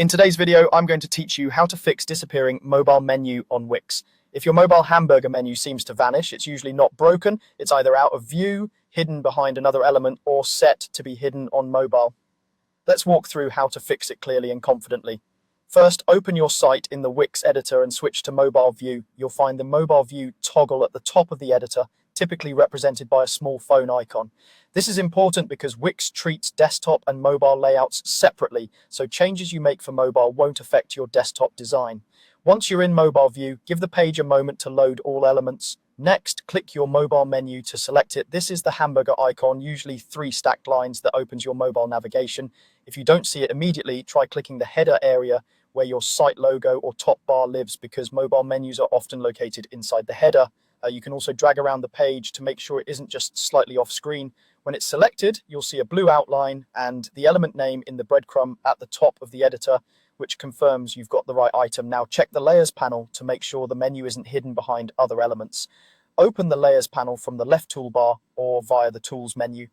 In today's video, I'm going to teach you how to fix disappearing mobile menu on Wix. If your mobile hamburger menu seems to vanish, it's usually not broken. It's either out of view, hidden behind another element, or set to be hidden on mobile. Let's walk through how to fix it clearly and confidently. First, open your site in the Wix editor and switch to mobile view. You'll find the mobile view toggle at the top of the editor, typically represented by a small phone icon. This is important because Wix treats desktop and mobile layouts separately, so changes you make for mobile won't affect your desktop design. Once you're in mobile view, give the page a moment to load all elements. Next, click your mobile menu to select it. This is the hamburger icon, usually 3 stacked lines, that opens your mobile navigation. If you don't see it immediately, try clicking the header area where your site logo or top bar lives, because mobile menus are often located inside the header. You can also drag around the page to make sure it isn't just slightly off screen. When it's selected, you'll see a blue outline and the element name in the breadcrumb at the top of the editor, which confirms you've got the right item. Now check the layers panel to make sure the menu isn't hidden behind other elements. Open the layers panel from the left toolbar or via the tools menu.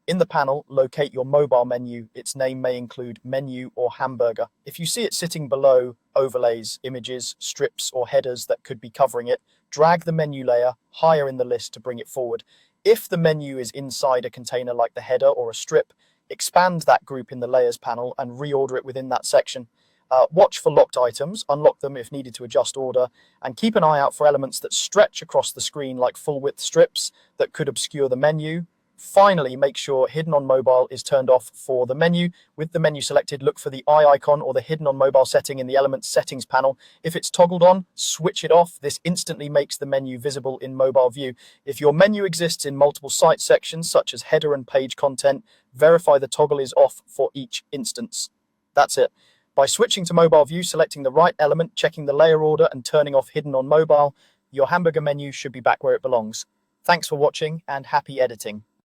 In the panel, locate your mobile menu. Its name may include menu or hamburger. If you see it sitting below overlays, images, strips, or headers that could be covering it, drag the menu layer higher in the list to bring it forward. If the menu is inside a container like the header or a strip, expand that group in the layers panel and reorder it within that section. Watch for locked items, unlock them if needed to adjust order, and keep an eye out for elements that stretch across the screen like full-width strips that could obscure the menu. Finally, make sure hidden on mobile is turned off for the menu. With the menu selected, look for the eye icon or the hidden on mobile setting in the Elements settings panel. If it's toggled on, switch it off. This instantly makes the menu visible in mobile view. If your menu exists in multiple site sections, such as header and page content, verify the toggle is off for each instance. That's it. By switching to mobile view, selecting the right element, checking the layer order, and turning off hidden on mobile, your hamburger menu should be back where it belongs. Thanks for watching and happy editing.